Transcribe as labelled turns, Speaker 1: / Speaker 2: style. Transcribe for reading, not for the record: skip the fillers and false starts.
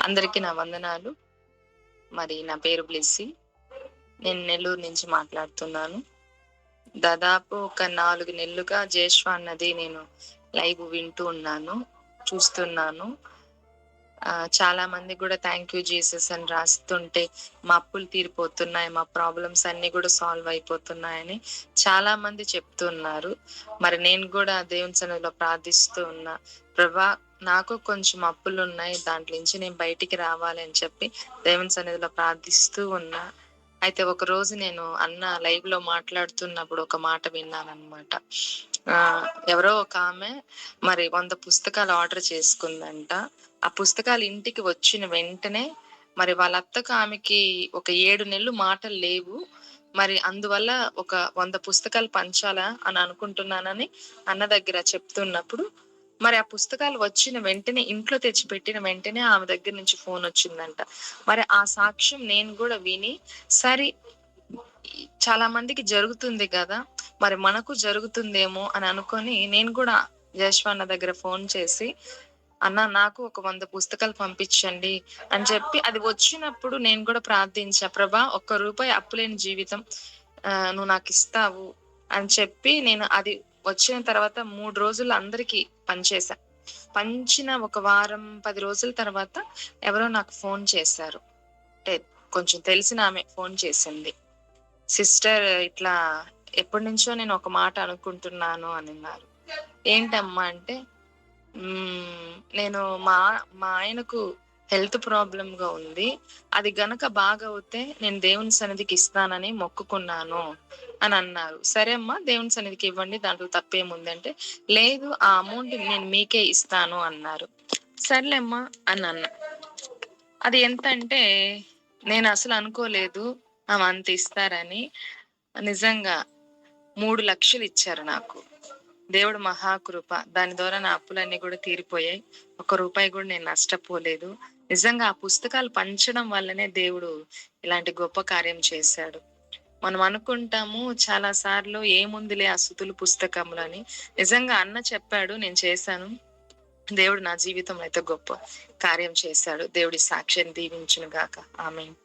Speaker 1: అందరికీ నా వందనాలు. మరి నా పేరు బ్లెస్సీ. నేను నెల్లూరు నుంచి మాట్లాడుతున్నాను. దాదాపు ఒక 4 నెలలుగా జేష్వా అన్నది నేను లైవ్ వింటూ ఉన్నాను, చూస్తున్నాను. చాలా మంది గూడా థాంక్ యూ జీసస్ అని రాస్తుంటే, మా అప్పులు తీరిపోతున్నాయి, మా ప్రాబ్లమ్స్ అన్నీ గూడా సాల్వ్ అయిపోతున్నాయని చాలా మంది చెప్తున్నారు. మరి నేను గూడా దేవుని సన్నిధిలో ప్రార్థిస్తూ ఉన్నా. ప్రభా, నాకు కొంచెం అప్పులున్నాయి. దాంట్లో నుంచి నేను బయటికి రావాలి అని చెప్పి దేవుని సన్నిధిలో ప్రార్థిస్తూ ఉన్నా. అయితే ఒకరోజు నేను అన్న లైవ్‌లో మాట్లాడుతున్నప్పుడు ఒక మాట విన్నాననమాట. ఎవరో ఒకామె మరి 100 పుస్తకాలు ఆర్డర్ చేసుకుందంట. ఆ పుస్తకాలు ఇంటికి వచ్చిన వెంటనే మరి వాళ్ళ అత్తకు ఆమెకి ఒక 7 నెలలు మాటలు లేవు. మరి అందువల్ల ఒక 100 పుస్తకాలు పంచాలా అని అనుకుంటున్నానని అన్న దగ్గర చెప్తున్నప్పుడు, మరి ఆ పుస్తకాలు వచ్చిన వెంటనే ఇంట్లో తెచ్చిపెట్టిన వెంటనే ఆమె దగ్గర నుంచి ఫోనొచ్చిందంట. మరి ఆ సాక్ష్యం నేను గూడా విని, సరే చాలా మందికి జరుగుతుంది గదా! మరి మనకు జరుగుతుందేమో అని అనుకోని నేను కూడా జశ్వ అన్న దగ్గర ఫోన్ చేసి, "అన్న, నాకు ఒక 100 పుస్తకాలు పంపించండి" అని చెప్పి అది వచ్చినప్పుడు నేను కూడా ప్రార్థించా. ప్రభా, ఒక్క రూపాయి అప్పులేని జీవితం నువ్వు నాకిస్తావు అని చెప్పి నేను అది వచ్చిన తర్వాత 3 రోజుల్లో అందరికి పంచేసా. పంచిన ఒక వారం, 10 రోజుల తర్వాత ఎవరో నాకు ఫోన్ చేశారు. అంటే కొంచెం తెలిసిన ఆమె ఫోన్ చేసింది. సిస్టర్, ఇట్లా ఎప్పటినుంచో నేను ఒక మాట అనుకుంటున్నాను అనిన్నారు. ఏంటమ్మా అంటే, నేను మా ఆయనకు హెల్త్ ప్రాబ్లమ్‌గా ఉంది. అది గనక బాగవుతే నేను దేవుని సన్నిధికి ఇస్తానని మొక్కుకున్నాను అని అన్నారు. సరే అమ్మా, దేవుని సన్నిధికి ఇవ్వండి, దాంట్లో తప్పేముందంటే, లేదు ఆ అమౌంట్ నేను మీకే ఇస్తాను అన్నారు. సర్లేమ్మా అని అన్నా. అది ఎంతంటే నేనసలు అనుకోలేదు ఆమె అంత ఇస్తారని. నిజంగా 3,00,000 ఇచ్చారు నాకు. దేవుడు మహాకృప. దాని ద్వారా నా అప్పులన్నీ గూడా తీరిపోయాయి. ఒక్క రూపాయి గూడా నేను నష్టపోలేదు. నిజంగా ఆ పుస్తకాలు పంచడం వల్లనే దేవుడు ఇలాంటి గొప్ప కార్యం చేశాడు. మనం అనుకుంటాము చాలా సార్లు ఏముందిలే ఆ సుతులు పుస్తకంలో అని. నిజంగా అన్న చెప్పాడు, నేను చేశాను. దేవుడు నా జీవితంలో అయితే గొప్ప కార్యం చేశాడు. దేవుడి సాక్ష్యాన్ని దీవించును గాక. ఆమేన్.